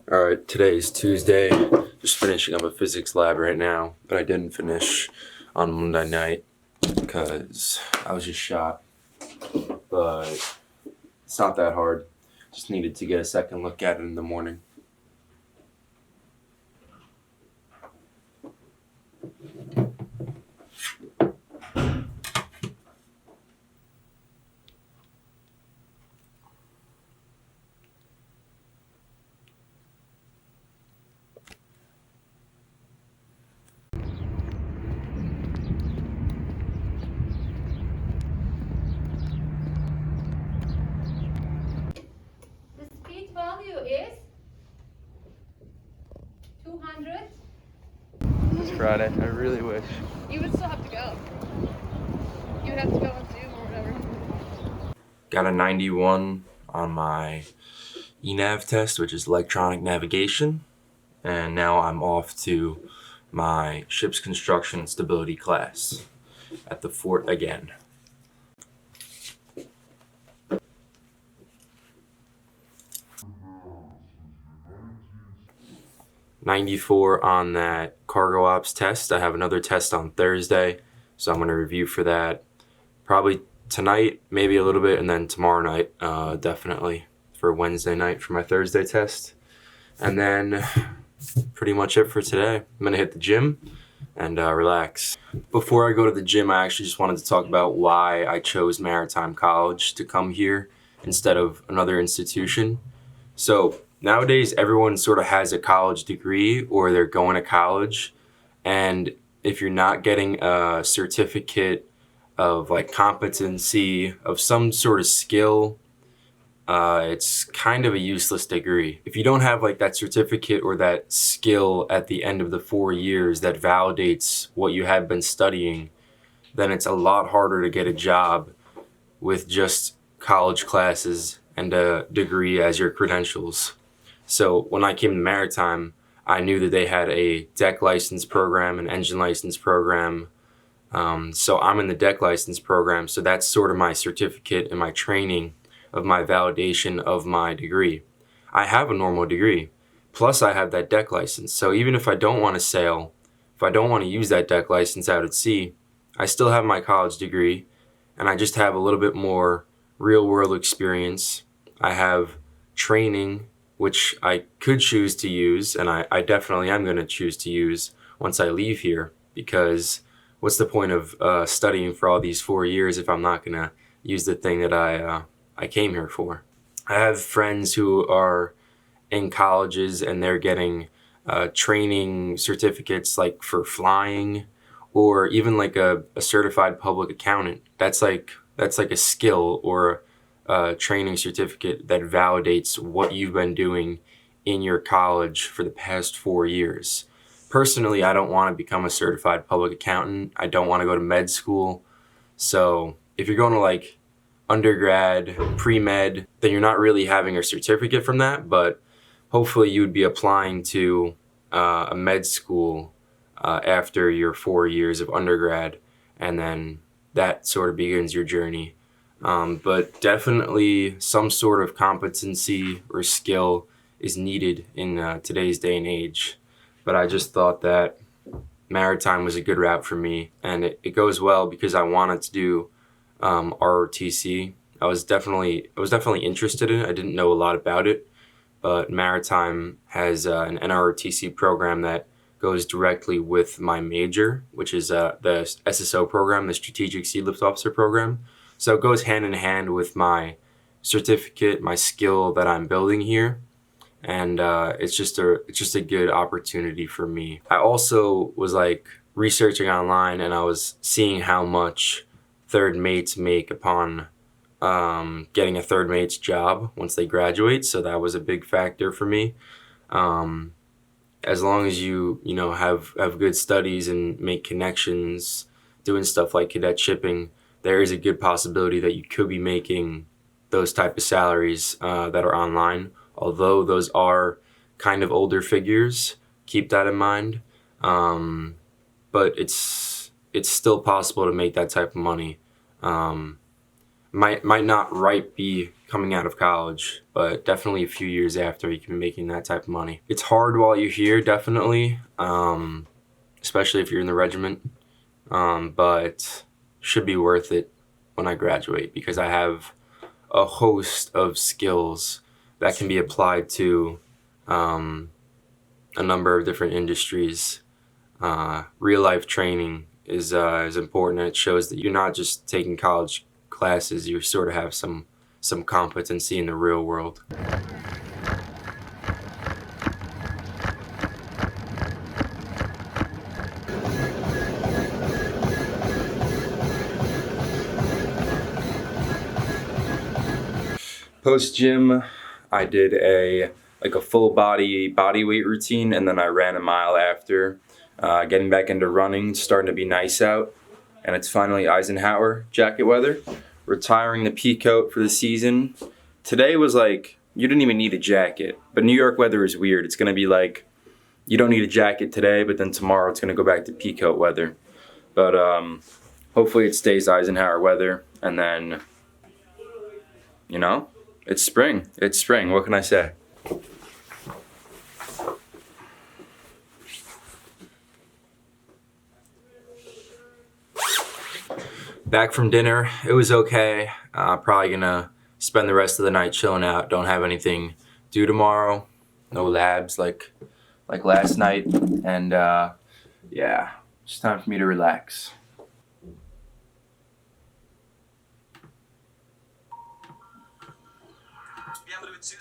Alright, today is Tuesday. Just finishing up a physics lab right now, but I didn't finish on Monday night because I was just shot. But it's not that hard. Just needed to get a second look at it in the morning. The speed value is 200. It's Friday. I really wish. You would still have to go. You would have to go on Zoom or whatever. Got a 91 on my ENAV test, which is electronic navigation. And now I'm off to my ship's construction and stability class at the fort again. '94 on that cargo ops test. I have another test on Thursday, so I'm going to review for that probably tonight, maybe a little bit, and then tomorrow night, definitely for Wednesday night for my Thursday test. And then pretty much it for today. I'm going to hit the gym and relax. Before I go to the gym, I actually just wanted to talk about why I chose Maritime College to come here instead of another institution. So nowadays, everyone sort of has a college degree or they're going to college. And if you're not getting a certificate of like competency of some sort of skill, it's kind of a useless degree. If you don't have like that certificate or that skill at the end of the 4 years that validates what you have been studying, then it's a lot harder to get a job with just college classes and a degree as your credentials. So when I came to Maritime, I knew that they had a deck license program, an engine license program. So I'm in the deck license program, so that's sort of my certificate and my training of my validation of my degree. I have a normal degree, plus I have that deck license. So even if I don't want to sail, if I don't want to use that deck license out at sea, I still have my college degree, and I just have a little bit more real world experience. I have training, which I could choose to use, and I definitely am going to choose to use once I leave here, because what's the point of studying for all these 4 years if I'm not going to use the thing that I came here for? I have friends who are in colleges and they're getting training certificates like for flying, or even like a certified public accountant. That's like a skill or a training certificate that validates what you've been doing in your college for the past 4 years. Personally, I don't want to become a certified public accountant. I don't want to go to med school. So if you're going to like undergrad, pre-med, then you're not really having a certificate from that, but hopefully you would be applying to a med school after your 4 years of undergrad, and then that sort of begins your journey. But definitely some sort of competency or skill is needed in today's day and age. But I just thought that Maritime was a good route for me, and it goes well because I wanted to do ROTC. I was definitely interested in it. I didn't know a lot about it, but Maritime has an NROTC program that goes directly with my major, which is the SSO program, the Strategic Sea Lift Officer program. So it goes hand in hand with my certificate, my skill that I'm building here, and it's just a good opportunity for me. I also was like researching online, and I was seeing how much third mates make upon getting a third mate's job once they graduate. So that was a big factor for me. As long as you have good studies and make connections doing stuff like cadet shipping, there is a good possibility that you could be making those type of salaries that are online. Although those are kind of older figures, keep that in mind. But it's still possible to make that type of money. Might not be coming out of college, but definitely a few years after you can be making that type of money. It's hard while you're here, definitely, especially if you're in the regiment, but should be worth it when I graduate because I have a host of skills that can be applied to a number of different industries. Real life training is important. It shows that you're not just taking college classes, you sort of have some competency in the real world. Post gym, I did a full body weight routine, and then I ran a mile after. Getting back into running, starting to be nice out, and it's finally Eisenhower jacket weather. Retiring the pea coat for the season. Today was like, you didn't even need a jacket, but New York weather is weird. It's gonna be like, you don't need a jacket today, but then tomorrow it's gonna go back to pea coat weather. But hopefully it stays Eisenhower weather, and then, you know, it's spring. It's spring, what can I say? Back from dinner, it was okay. Probably gonna spend the rest of the night chilling out. Don't have anything due tomorrow. No labs like last night. And yeah, it's time for me to relax. Be a little bit too